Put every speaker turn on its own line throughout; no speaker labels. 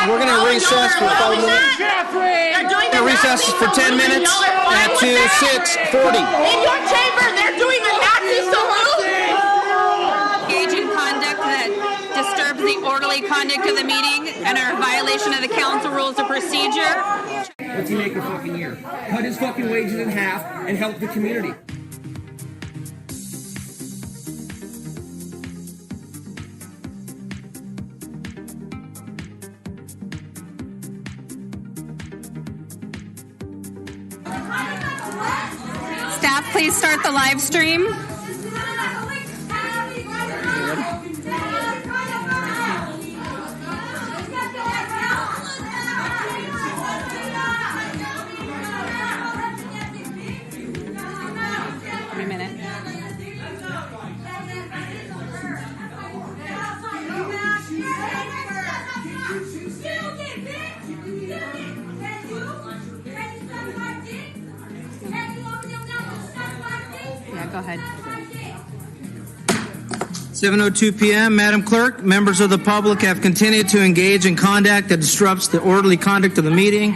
we're going to recess for 5 minutes.
They're doing
We're recess for 10 minutes at 6:40.
In your chamber, they're doing the Nazi salute.
Engage in conduct that disturbs the orderly conduct of the meeting and are a violation of the council rules of procedure.
What's he make a fucking year? Cut his fucking wages in half and help the community.
Staff, please start the live stream. Give me a minute. Yeah, go ahead.
7:02 p.m. Madam Clerk, members of the public have continued to engage in conduct that disrupts the orderly conduct of the meeting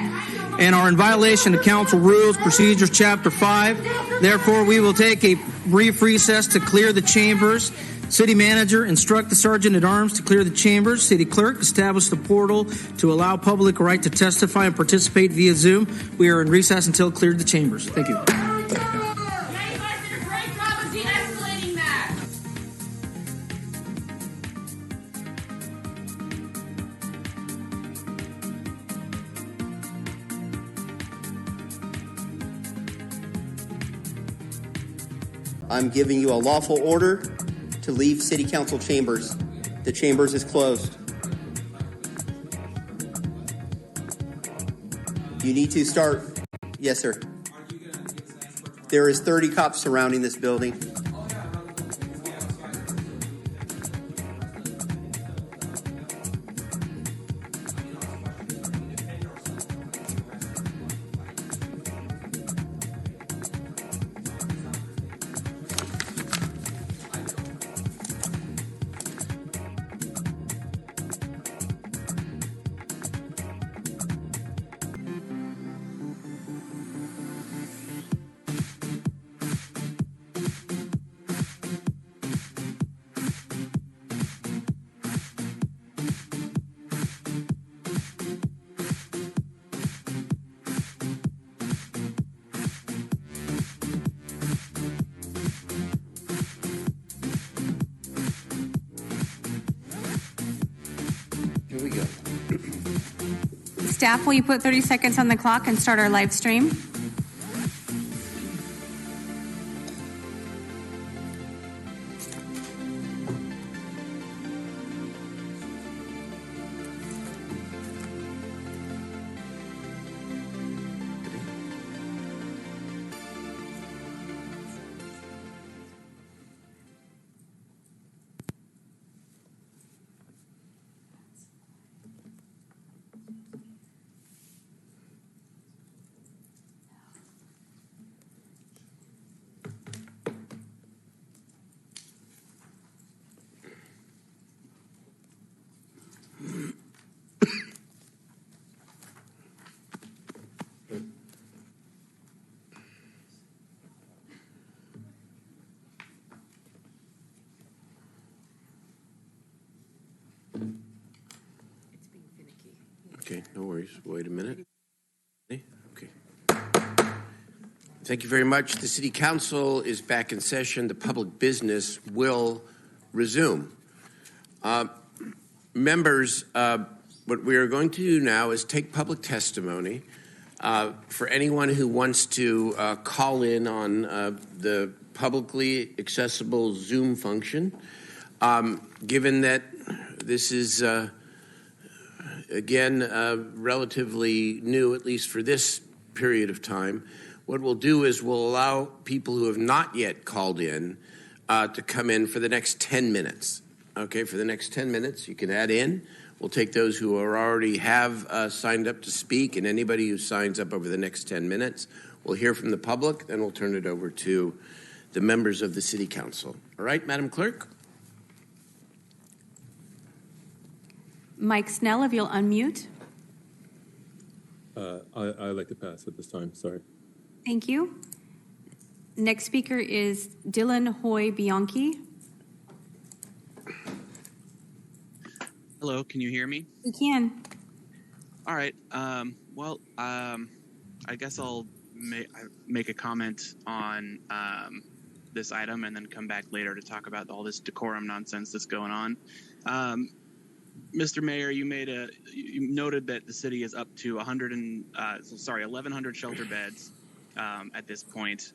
and are in violation of Council Rules, Procedures, Chapter 5. Therefore, we will take a brief recess to clear the chambers. City Manager, instruct the Sergeant at Arms to clear the chambers. City Clerk, establish the portal to allow public a right to testify and participate via Zoom. We are in recess until cleared the chambers. Thank you.
I'm giving you a lawful order to leave City Council chambers. The chambers is closed. You need to start. Yes, sir. There is 30 cops surrounding this building. Here we go.
Staff, will you put 30 seconds on the clock and start our live stream?
Okay, no worries. Wait a minute. Okay. Thank you very much. The City Council is back in session. The public business will resume. Members, what we are going to do now is take public testimony for anyone who wants to call in on the publicly accessible Zoom function. Given that this is again, relatively new, at least for this period of time. What we'll do is we'll allow people who have not yet called in to come in for the next 10 minutes. Okay, for the next 10 minutes, you can add in. We'll take those who are already have signed up to speak, and anybody who signs up over the next 10 minutes. We'll hear from the public, then we'll turn it over to the members of the City Council. All right, Madam Clerk?
Mike Snell, if you'll unmute.
I'd like to pass at this time. Sorry.
Thank you. Next speaker is Dylan Hoy Bianchi.
Hello, can you hear me?
We can.
All right. I guess I'll make a comment on this item and then come back later to talk about all this decorum nonsense that's going on. Mr. Mayor, you noted that the city is up to 1,100 shelter beds at this point,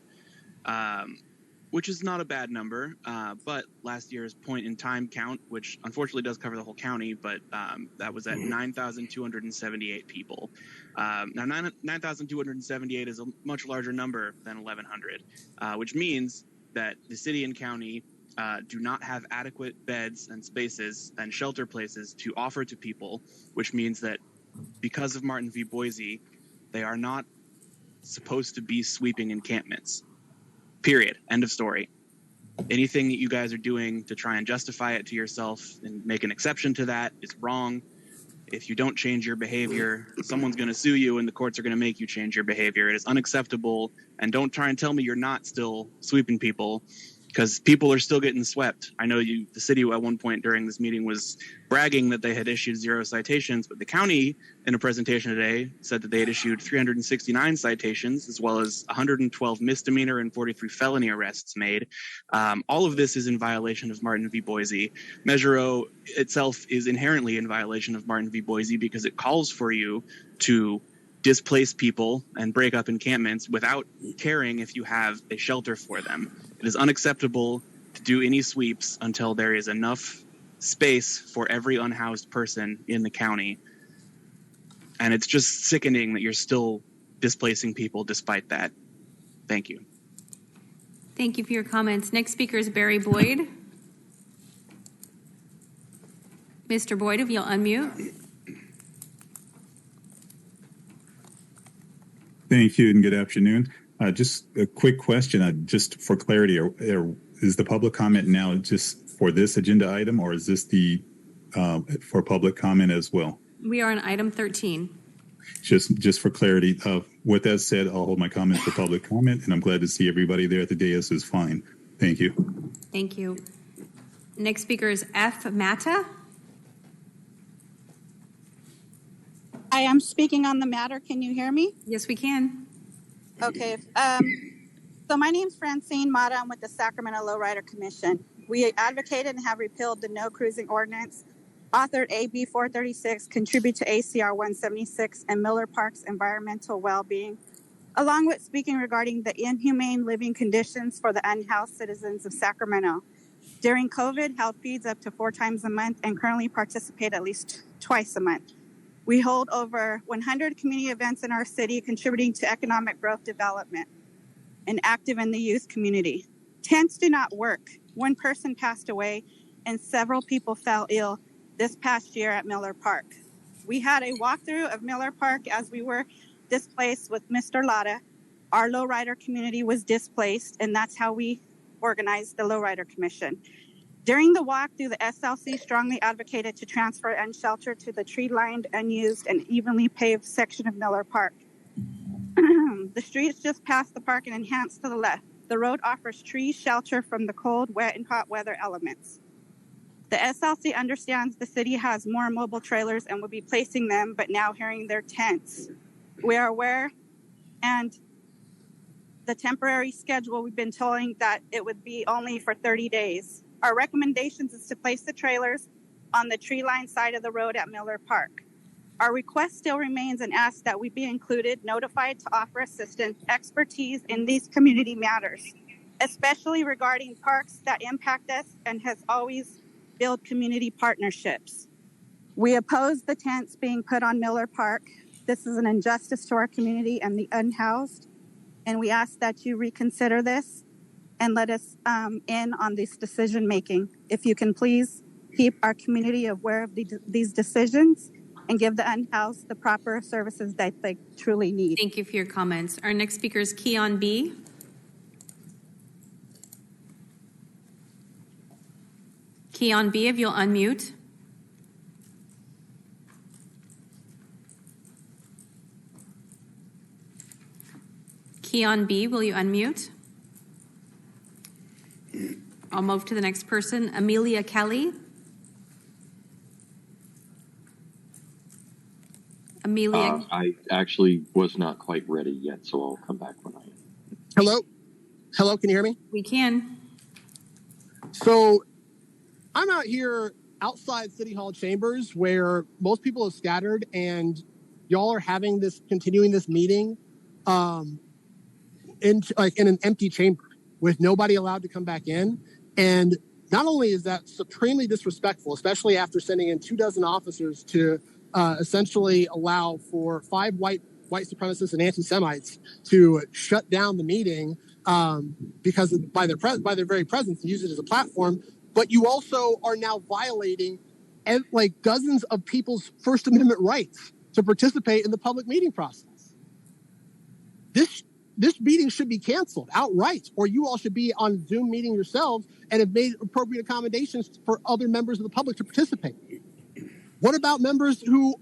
which is not a bad number. But last year's point in time count, which unfortunately does cover the whole county, but that was at 9,278 people. Now, 9,278 is a much larger number than 1,100, which means that the city and county do not have adequate beds and spaces and shelter places to offer to people, which means that because of Martin v. Boise, they are not supposed to be sweeping encampments. Period. End of story. Anything that you guys are doing to try and justify it to yourself and make an exception to that is wrong. If you don't change your behavior, someone's going to sue you and the courts are going to make you change your behavior. It is unacceptable. And don't try and tell me you're not still sweeping people, because people are still getting swept. I know the city at one point during this meeting was bragging that they had issued 0 citations, but the county in a presentation today said that they had issued 369 citations, as well as 112 misdemeanor and 43 felony arrests made. All of this is in violation of Martin v. Boise. Measure O itself is inherently in violation of Martin v. Boise because it calls for you to displace people and break up encampments without caring if you have a shelter for them. It is unacceptable to do any sweeps until there is enough space for every unhoused person in the county. And it's just sickening that you're still displacing people despite that. Thank you.
Thank you for your comments. Next speaker is Barry Boyd. Mr. Boyd, if you'll unmute.
Thank you and good afternoon. Just a quick question, just for clarity, is the public comment now just for this agenda item, or is this for public comment as well?
We are on item 13.
Just for clarity. With that said, I'll hold my comments for public comment, and I'm glad to see everybody there at the dais is fine. Thank you.
Thank you. Next speaker is F. Mata.
I am speaking on the matter. Can you hear me?
Yes, we can.
Okay. So my name's Francine Mata. I'm with the Sacramento Lowrider Commission. We advocated and have repealed the no cruising ordinance, authored AB 436, contribute to ACR 176, and Miller Park's environmental well-being, along with speaking regarding the inhumane living conditions for the unhoused citizens of Sacramento. During COVID, Health feeds up to 4 times a month and currently participate at least twice a month. We hold over 100 community events in our city, contributing to economic growth development and active in the youth community. Tents do not work. 1 person passed away and several people fell ill this past year at Miller Park. We had a walkthrough of Miller Park as we were displaced with Mr. Lada. Our lowrider community was displaced, and that's how we organized the Lowrider Commission. During the walkthrough, the SLC strongly advocated to transfer Unshelter to the tree-lined, unused, and evenly paved section of Miller Park. The streets just past the park and enhanced to the left. The road offers tree shelter from the cold, wet, and hot weather elements. The SLC understands the city has more mobile trailers and will be placing them, but now hearing their tents. We are aware, and the temporary schedule, we've been told that it would be only for 30 days. Our recommendations is to place the trailers on the tree-lined side of the road at Miller Park. Our request still remains and asks that we be included, notified to offer assistance, expertise in these community matters, especially regarding parks that impact us and has always built community partnerships. We oppose the tents being put on Miller Park. This is an injustice to our community and the unhoused, and we ask that you reconsider this and let us in on this decision making. If you can please keep our community aware of these decisions and give the unhoused the proper services that they truly need.
Thank you for your comments. Our next speaker is Keon B. Keon B, if you'll unmute. Keon B., will you unmute? I'll move to the next person. Amelia Kelly. Amelia.
I actually was not quite ready yet, so I'll come back when I am.
Hello? Hello, can you hear me?
We can.
So I'm out here outside City Hall chambers where most people have scattered, and y'all are continuing this meeting in an empty chamber with nobody allowed to come back in. And not only is that supremely disrespectful, especially after sending in 24 officers to essentially allow for 5 white supremacists and anti-Semites to shut down the meeting because by their very presence and use it as a platform, but you also are now violating dozens of people's First Amendment rights to participate in the public meeting process. This meeting should be canceled outright, or you all should be on Zoom meeting yourselves and have made appropriate accommodations for other members of the public to participate. What about members who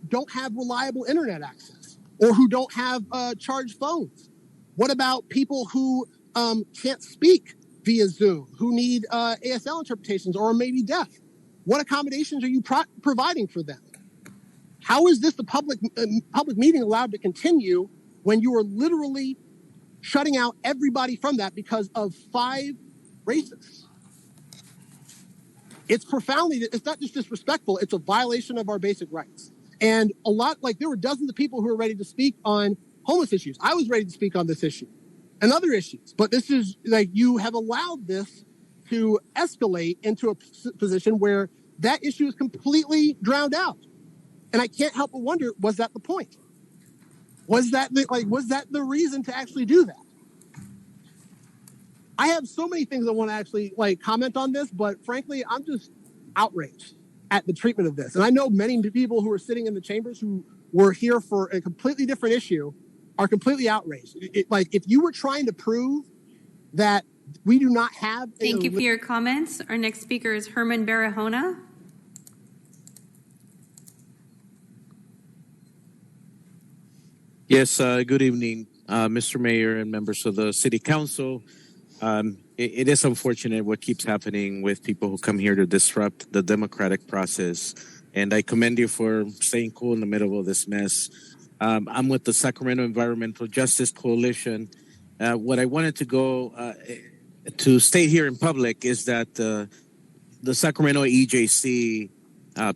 don't have reliable internet access or who don't have charged phones? What about people who can't speak via Zoom, who need ASL interpretations or maybe deaf? What accommodations are you providing for them? How is this the public meeting allowed to continue when you are literally shutting out everybody from that because of 5 racists? It's not just disrespectful, it's a violation of our basic rights. And there were dozens of people who were ready to speak on homeless issues. I was ready to speak on this issue and other issues, but this is you have allowed this to escalate into a position where that issue is completely drowned out. And I can't help but wonder, was that the point? Was that the reason to actually do that? I have so many things I want to actually comment on this, but frankly, I'm just outraged at the treatment of this. And I know many people who are sitting in the chambers who were here for a completely different issue are completely outraged. If you were trying to prove that we do not have...
Thank you for your comments. Our next speaker is Herman Barahona.
Yes, good evening, Mr. Mayor and members of the City Council. It is unfortunate what keeps happening with people who come here to disrupt the democratic process. And I commend you for staying cool in the middle of this mess. I'm with the Sacramento Environmental Justice Coalition. What I wanted to state here in public is that the Sacramento EJC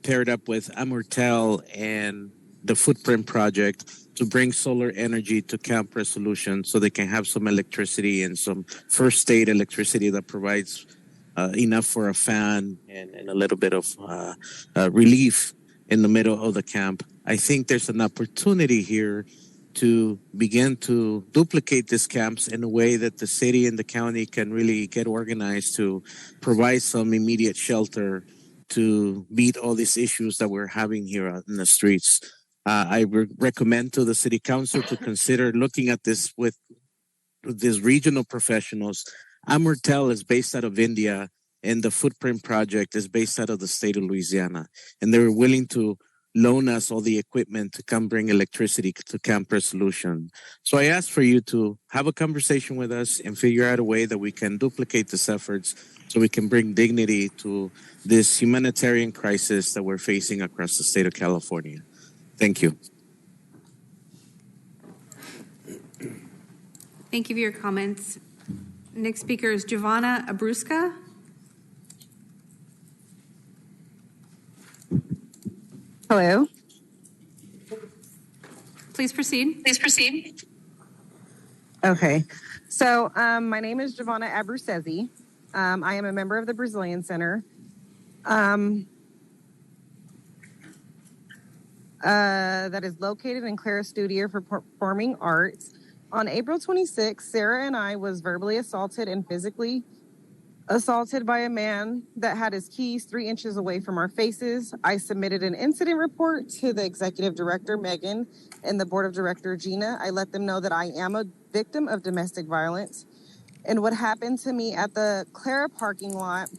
paired up with Amortel and the Footprint Project to bring solar energy to Camp Resolution so they can have some electricity and some first state electricity that provides enough for a fan and a little bit of relief in the middle of the camp. I think there's an opportunity here to begin to duplicate these camps in a way that the city and the county can really get organized to provide some immediate shelter to meet all these issues that we're having here out in the streets. I recommend to the City Council to consider looking at this with these regional professionals. Amortel is based out of India, and the Footprint Project is based out of the state of Louisiana. And they were willing to loan us all the equipment to come bring electricity to Camp Resolution. So I ask for you to have a conversation with us and figure out a way that we can duplicate these efforts so we can bring dignity to this humanitarian crisis that we're facing across the state of California. Thank you.
Thank you for your comments. Next speaker is Giovanna Abruska.
Hello.
Please proceed.
Okay. So my name is Giovanna Abruzzi. I am a member of the Brazilian Center. That is located in Clara Studio for Performing Arts. On April 26th, Sarah and I was verbally assaulted and physically assaulted by a man that had his keys 3 inches away from our faces. I submitted an incident report to the executive director, Megan, and the board of director, Gina. I let them know that I am a victim of domestic violence. And what happened to me at the Clara parking lot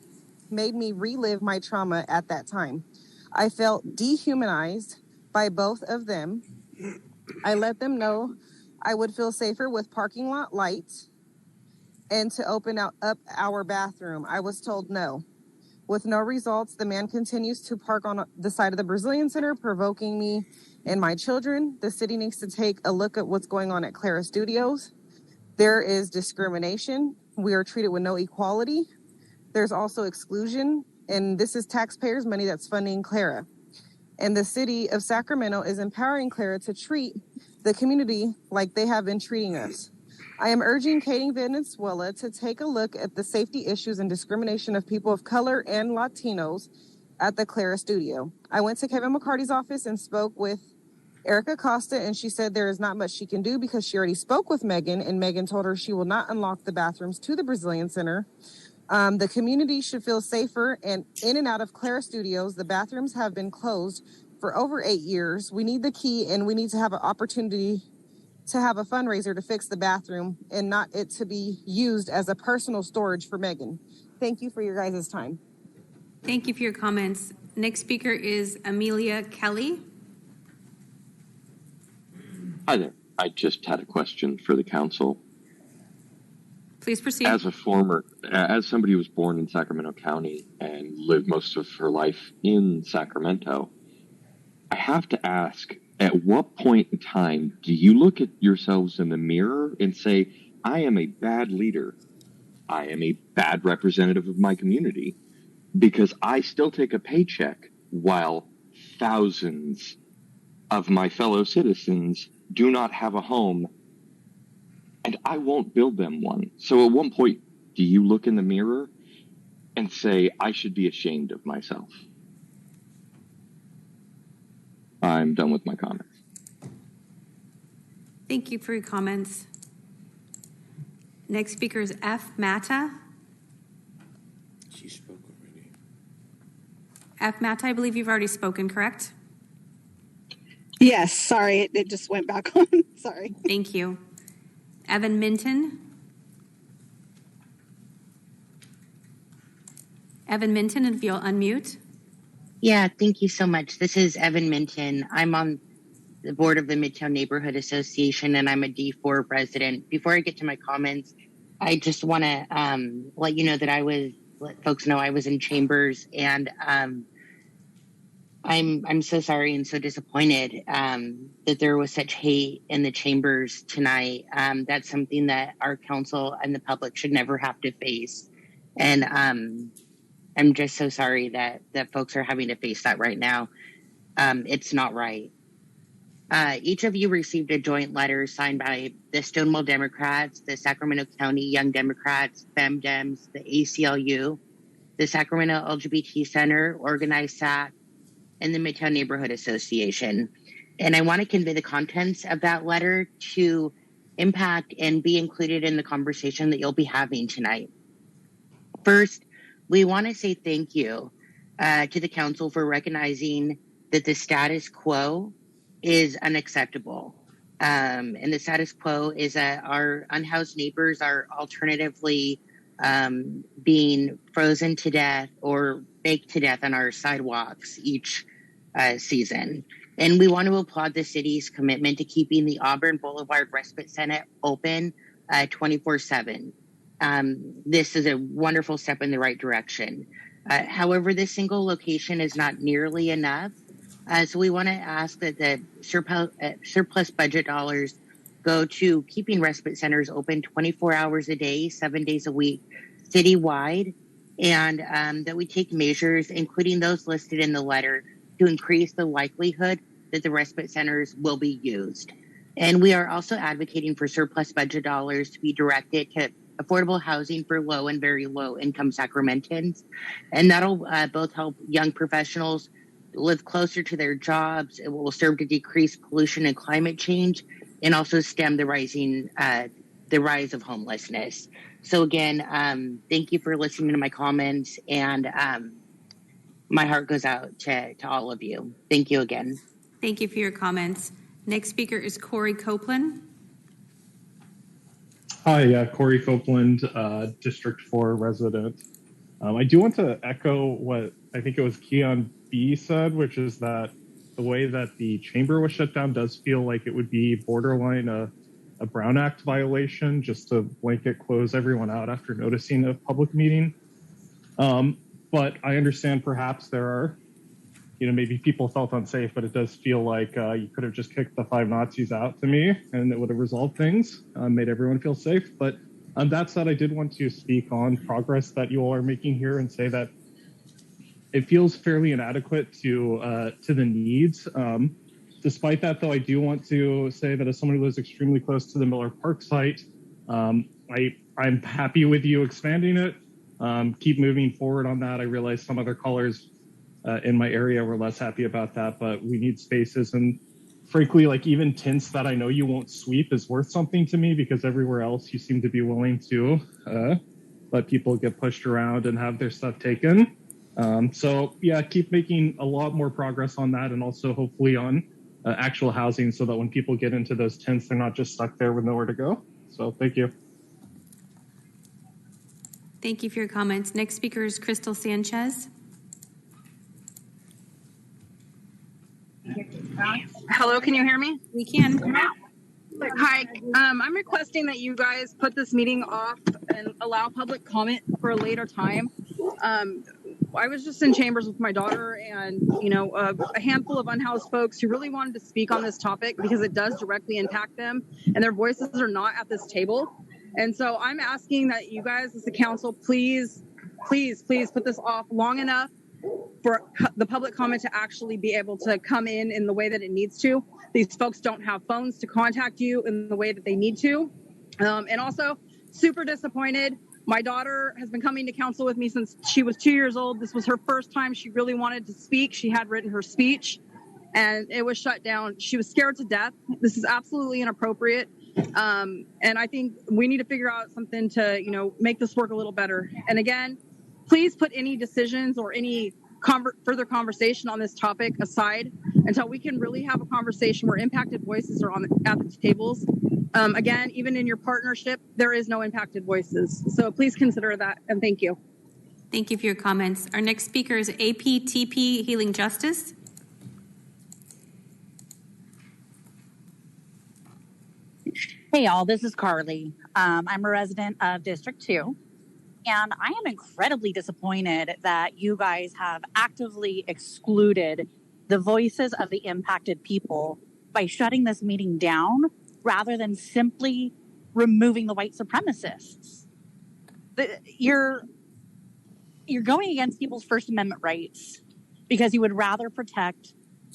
made me relive my trauma at that time. I felt dehumanized by both of them. I let them know I would feel safer with parking lot lights and to open up our bathroom. I was told no. With no results, the man continues to park on the side of the Brazilian Center, provoking me and my children. The city needs to take a look at what's going on at Clara Studios. There is discrimination. We are treated with no equality. There's also exclusion, and this is taxpayers' money that's funding Clara. And the city of Sacramento is empowering Clara to treat the community like they have been treating us. I am urging Katie Venezuela to take a look at the safety issues and discrimination of people of color and Latinos at the Clara Studio. I went to Kevin McCarty's office and spoke with Erica Costa, and she said there is not much she can do because she already spoke with Megan, and Megan told her she will not unlock the bathrooms to the Brazilian Center. The community should feel safer and in and out of Clara Studios. The bathrooms have been closed for over 8 years. We need the key, and we need to have an opportunity to have a fundraiser to fix the bathroom and not it to be used as a personal storage for Megan. Thank you for your guys' time.
Thank you for your comments. Next speaker is Amelia Kelly.
Hi there. I just had a question for the council.
Please proceed.
As somebody who was born in Sacramento County and lived most of her life in Sacramento, I have to ask, at what point in time do you look at yourselves in the mirror and say, I am a bad leader. I am a bad representative of my community because I still take a paycheck while thousands of my fellow citizens do not have a home and I won't build them one. So at one point, do you look in the mirror and say, I should be ashamed of myself? I'm done with my comments.
Thank you for your comments. Next speaker is F. Mata.
She spoke already.
F. Mata, I believe you've already spoken, correct?
Yes, sorry, it just went back on. Sorry.
Thank you. Evan Minton. Evan Minton, if you'll unmute.
Yeah, thank you so much. This is Evan Minton. I'm on the board of the Midtown Neighborhood Association, and I'm a D4 resident. Before I get to my comments, I just want to let you know that let folks know I was in chambers, and I'm so sorry and so disappointed that there was such hate in the chambers tonight. That's something that our council and the public should never have to face. And I'm just so sorry that folks are having to face that right now. It's not right. Each of you received a joint letter signed by the Stonewall Democrats, the Sacramento County Young Democrats, FemDems, the ACLU, the Sacramento LGBT Center, Organized SAC, and the Midtown Neighborhood Association. And I want to convey the contents of that letter to impact and be included in the conversation that you'll be having tonight. First, we want to say thank you to the council for recognizing that the status quo is unacceptable. And the status quo is that our unhoused neighbors are alternatively being frozen to death or baked to death on our sidewalks each season. And we want to applaud the city's commitment to keeping the Auburn Boulevard Respite Center open 24/7. This is a wonderful step in the right direction. However, this single location is not nearly enough. So we want to ask that the surplus budget dollars go to keeping respite centers open 24 hours a day, 7 days a week, citywide, and that we take measures, including those listed in the letter, to increase the likelihood that the respite centers will be used. And we are also advocating for surplus budget dollars to be directed to affordable housing for low and very low income Sacramentans. And that'll both help young professionals live closer to their jobs. It will serve to decrease pollution and climate change and also stem the rise of homelessness. So again, thank you for listening to my comments, and my heart goes out to all of you. Thank you again.
Thank you for your comments. Next speaker is Corey Copeland.
Hi, Corey Copeland, District 4 resident. I do want to echo what I think it was Keon B said, which is that the way that the chamber was shut down does feel like it would be borderline a a Brown Act violation, just to blanket close everyone out after noticing a public meeting. But I understand perhaps there are, maybe people felt unsafe, but it does feel like you could have just kicked the 5 Nazis out to me and it would have resolved things, made everyone feel safe. But that said, I did want to speak on progress that you all are making here and say that it feels fairly inadequate to the needs. Despite that, though, I do want to say that as someone who lives extremely close to the Miller Park site, I'm happy with you expanding it. Keep moving forward on that. I realize some other callers in my area were less happy about that, but we need spaces. And frankly, like even tents that I know you won't sweep is worth something to me, because everywhere else you seem to be willing to let people get pushed around and have their stuff taken. So yeah, keep making a lot more progress on that, and also hopefully on actual housing, so that when people get into those tents, they're not just stuck there with nowhere to go. So thank you.
Thank you for your comments. Next speaker is Crystal Sanchez.
Hello, can you hear me?
We can.
Hi, I'm requesting that you guys put this meeting off and allow public comment for a later time. I was just in chambers with my daughter and, a handful of unhoused folks who really wanted to speak on this topic because it does directly impact them and their voices are not at this table. And so I'm asking that you guys as a council, please put this off long enough for the public comment to actually be able to come in the way that it needs to. These folks don't have phones to contact you in the way that they need to. And also, super disappointed. My daughter has been coming to council with me since she was 2 years old. This was her first time she really wanted to speak. She had written her speech and it was shut down. She was scared to death. This is absolutely inappropriate. And I think we need to figure out something to, make this work a little better. And again, please put any decisions or any further conversation on this topic aside until we can really have a conversation where impacted voices are at the tables. Again, even in your partnership, there is no impacted voices. So please consider that, and thank you.
Thank you for your comments. Our next speaker is APTP Healing Justice.
Hey, y'all, this is Carly. I'm a resident of District 2. And I am incredibly disappointed that you guys have actively excluded the voices of the impacted people by shutting this meeting down rather than simply removing the white supremacists. You're going against people's First Amendment rights because you would rather protect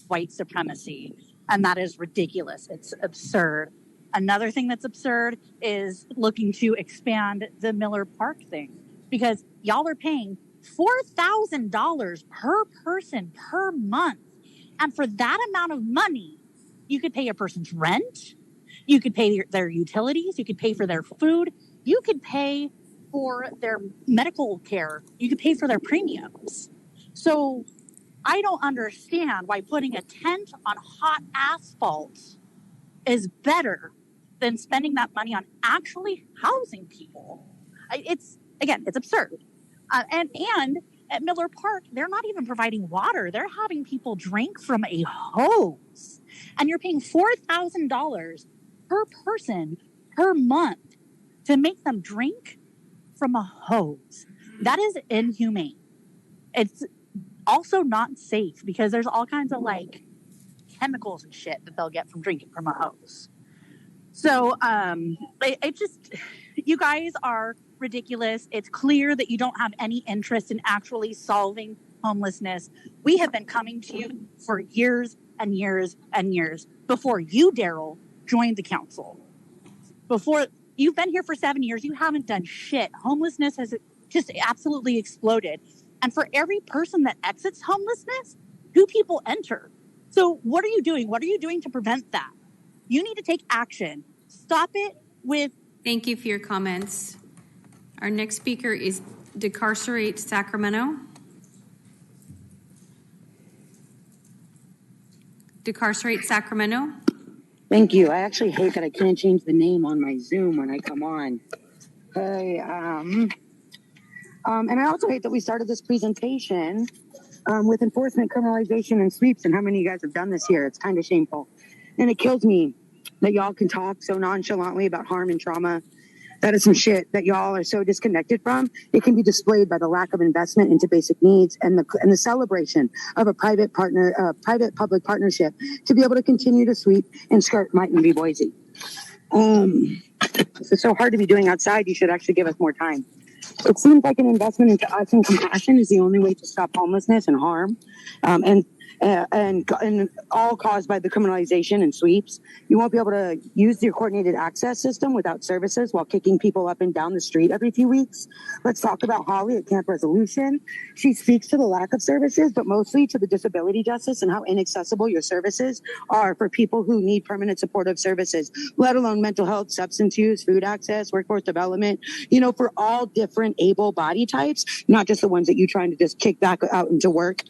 white supremacy. And that is ridiculous. It's absurd. Another thing that's absurd is looking to expand the Miller Park thing, because y'all are paying $4,000 per person per month. And for that amount of money, you could pay a person's rent, you could pay their utilities, you could pay for their food, you could pay for their medical care, you could pay for their premiums. So I don't understand why putting a tent on hot asphalt is better than spending that money on actually housing people. It's absurd. And at Miller Park, they're not even providing water. They're having people drink from a hose. And you're paying $4,000 per person per month to make them drink from a hose. That is inhumane. It's also not safe because there's all kinds of chemicals and shit that they'll get from drinking from a hose. So you guys are ridiculous. It's clear that you don't have any interest in actually solving homelessness. We have been coming to you for years and years and years before you, Daryl, joined the council. Before you've been here for 7 years, you haven't done shit. Homelessness has just absolutely exploded. And for every person that exits homelessness, 2 people enter. So what are you doing? What are you doing to prevent that? You need to take action. Stop it with...
Thank you for your comments. Our next speaker is Decarcerate Sacramento. Decarcerate Sacramento.
Thank you. I actually hate that I can't change the name on my Zoom when I come on. Hey, and I also hate that we started this presentation with enforcement, criminalization, and sweeps, and how many of you guys have done this here. It's kind of shameful. And it kills me that y'all can talk so nonchalantly about harm and trauma. That is some shit that y'all are so disconnected from. It can be displayed by the lack of investment into basic needs and the celebration of a private public partnership to be able to continue to sweep and skirt Might and be Boise. This is so hard to be doing outside. You should actually give us more time. It seems like an investment into us and compassion is the only way to stop homelessness and harm, and all caused by the criminalization and sweeps. You won't be able to use your coordinated access system without services while kicking people up and down the street every few weeks. Let's talk about Holly at Camp Resolution. She speaks to the lack of services, but mostly to the disability justice and how inaccessible your services are for people who need permanent supportive services, let alone mental health, substance use, food access, workforce development, for all different able body types, not just the ones that you're trying to just kick back out into work.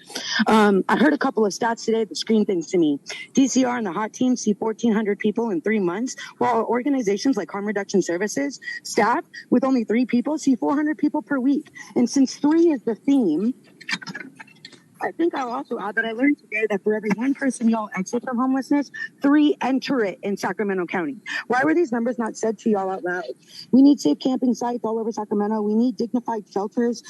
I heard a couple of stats today that scream things to me. DCR and the HOT team see 1,400 people in 3 months, while organizations like Harm Reduction Services staff with only 3 people see 400 people per week. And since 3 is the theme, I think I'll also add that I learned today that for every 1 person y'all exit from homelessness, 3 enter it in Sacramento County. Why were these numbers not said to y'all out loud? We need safe camping sites all over Sacramento. We need dignified shelters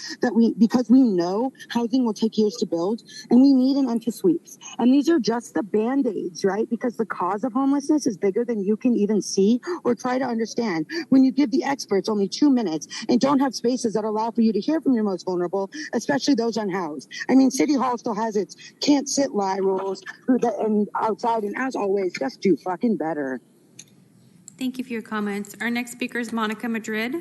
because we know housing will take years to build, and we need an end to sweeps. And these are just the band-aids, right? Because the cause of homelessness is bigger than you can even see or try to understand. When you give the experts only 2 minutes and don't have spaces that allow for you to hear from your most vulnerable, especially those unhoused. I mean, City Hall still has its can't sit lie rules and outside, and as always, just do fucking better.
Thank you for your comments. Our next speaker is Monica Madrid.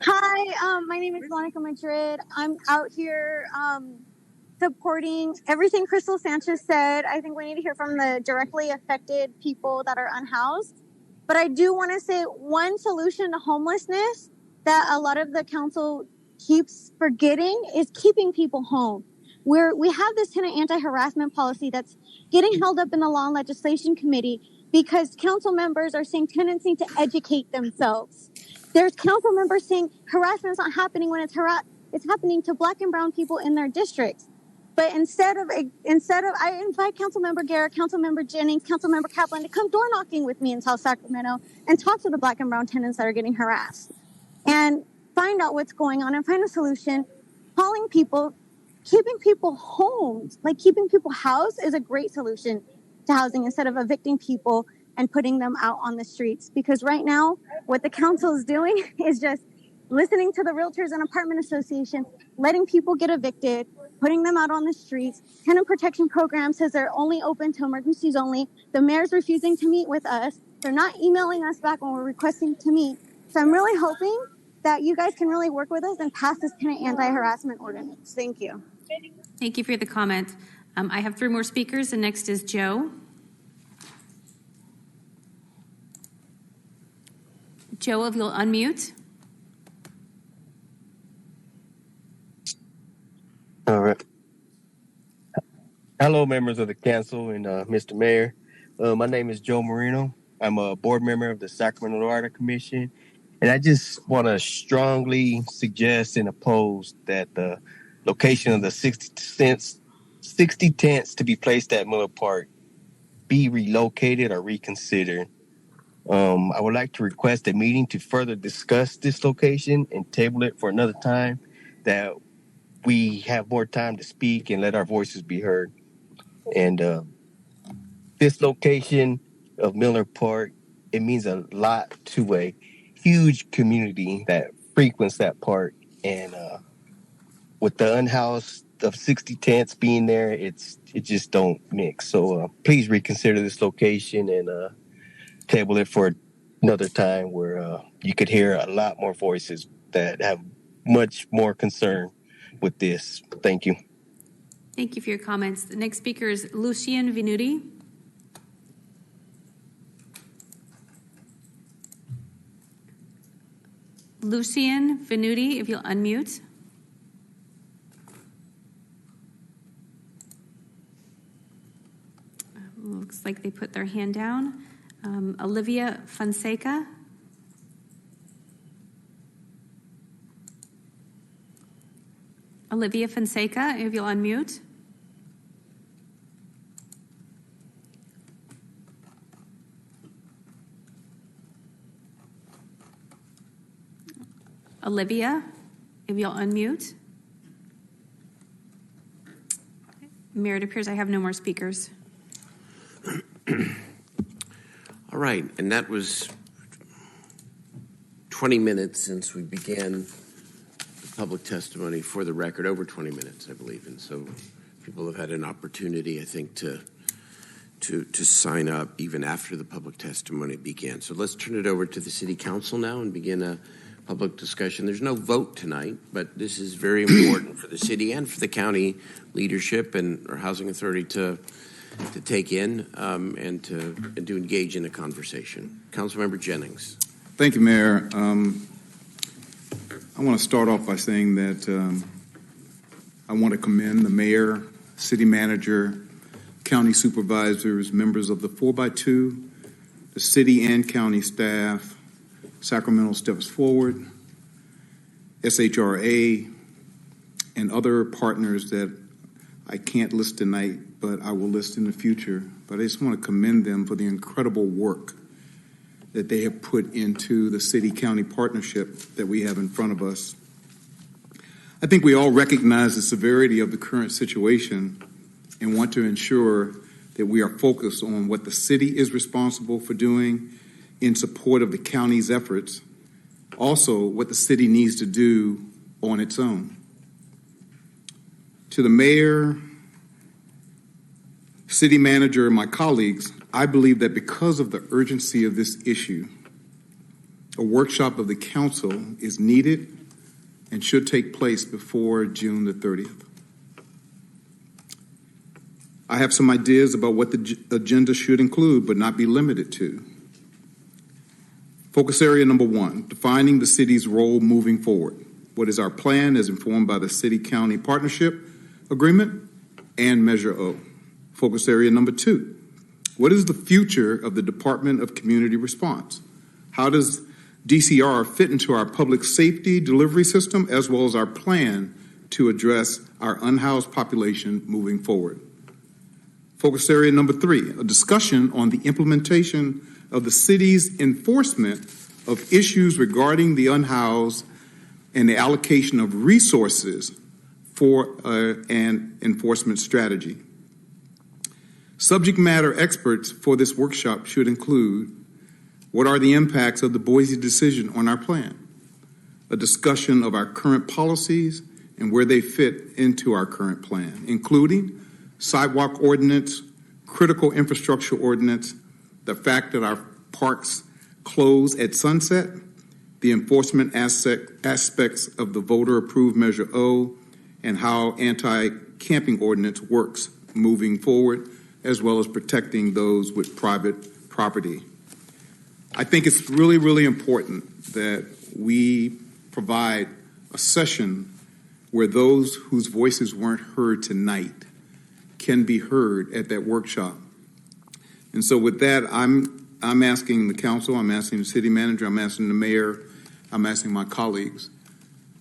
Hi, my name is Monica Madrid. I'm out here supporting everything Crystal Sanchez said. I think we need to hear from the directly affected people that are unhoused. But I do want to say one solution to homelessness that a lot of the council keeps forgetting is keeping people home. We have this tenant anti-harassment policy that's getting held up in the Law and Legislation Committee because council members are saying tenants need to educate themselves. There's council members saying harassment is not happening when it's happening to Black and brown people in their districts. But instead of I invite Councilmember Garrett, Councilmember Jennings, Councilmember Kaplan to come door knocking with me in South Sacramento and talk to the Black and brown tenants that are getting harassed and find out what's going on and find a solution. Calling people, keeping people homes, like keeping people housed is a great solution to housing instead of evicting people and putting them out on the streets. Because right now, what the council is doing is just listening to the realtors and apartment associations, letting people get evicted, putting them out on the streets. Tenant protection program says they're only open to emergencies only. The mayor's refusing to meet with us. They're not emailing us back when we're requesting to meet. So I'm really hoping that you guys can really work with us and pass this tenant anti-harassment ordinance. Thank you.
Thank you for the comment. I have 3 more speakers, and next is Joe. Joe, if you'll unmute.
All right. Hello, members of the council and Mr. Mayor. My name is Joe Marino. I'm a board member of the Sacramento Water Commission, and I just want to strongly suggest and oppose that the location of the 60 tents to be placed at Miller Park be relocated or reconsidered. I would like to request a meeting to further discuss this location and table it for another time, that we have more time to speak and let our voices be heard. And this location of Miller Park, it means a lot to a huge community that frequents that park. And with the unhoused of 60 tents being there, it just don't mix. So please reconsider this location and table it for another time where you could hear a lot more voices that have much more concern with this. Thank you.
Thank you for your comments. The next speaker is Lucien Venuti. Lucien Venuti, if you'll unmute. Looks like they put their hand down. Olivia Fonseca. Olivia Fonseca, if you'll unmute. Olivia, if you'll unmute. Mayor, it appears I have no more speakers.
All right, and that was 20 minutes since we began the public testimony, for the record, over 20 minutes, I believe. And so people have had an opportunity, I think, to sign up even after the public testimony began. So let's turn it over to the City Council now and begin a public discussion. There's no vote tonight, but this is very important for the city and for the county leadership and our housing authority to take in and to engage in a conversation. Councilmember Jennings.
Thank you, Mayor. I want to start off by saying that I want to commend the mayor, city manager, county supervisors, members of the 4x2, the city and county staff, Sacramento Steps Forward, SHRA, and other partners that I can't list tonight, but I will list in the future. But I just want to commend them for the incredible work that they have put into the city-county partnership that we have in front of us. I think we all recognize the severity of the current situation and want to ensure that we are focused on what the city is responsible for doing in support of the county's efforts, also what the city needs to do on its own. To the mayor, city manager, and my colleagues, I believe that because of the urgency of this issue, a workshop of the council is needed and should take place before June the 30th. I have some ideas about what the agenda should include, but not be limited to. Focus area number 1, defining the city's role moving forward. What is our plan as informed by the city-county partnership agreement and Measure O? Focus area number 2, what is the future of the Department of Community Response? How does DCR fit into our public safety delivery system, as well as our plan to address our unhoused population moving forward? Focus area number 3, a discussion on the implementation of the city's enforcement of issues regarding the unhoused and the allocation of resources for an enforcement strategy. Subject matter experts for this workshop should include: what are the impacts of the Boise decision on our plan? A discussion of our current policies and where they fit into our current plan, including sidewalk ordinance, critical infrastructure ordinance, the fact that our parks close at sunset, the enforcement aspects of the voter-approved Measure O, and how anti-camping ordinance works moving forward, as well as protecting those with private property. I think it's really, really important that we provide a session where those whose voices weren't heard tonight can be heard at that workshop. And so with that, I'm asking the council, I'm asking the city manager, I'm asking the mayor, I'm asking my colleagues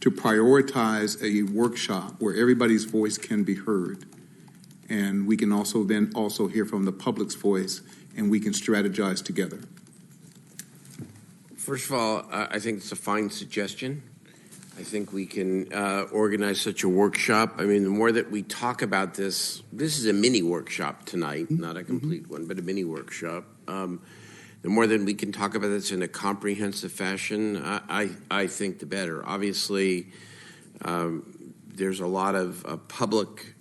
to prioritize a workshop where everybody's voice can be heard. And we can also hear from the public's voice, and we can strategize together.
First of all, I think it's a fine suggestion. I think we can organize such a workshop. I mean, the more that we talk about this is a mini workshop tonight, not a complete one, but a mini workshop. The more that we can talk about this in a comprehensive fashion, I think the better. Obviously, there's a lot of public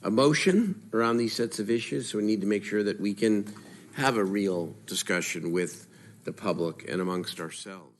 emotion around these sets of issues, so we need to make sure that we can have a real discussion with the public and amongst ourselves.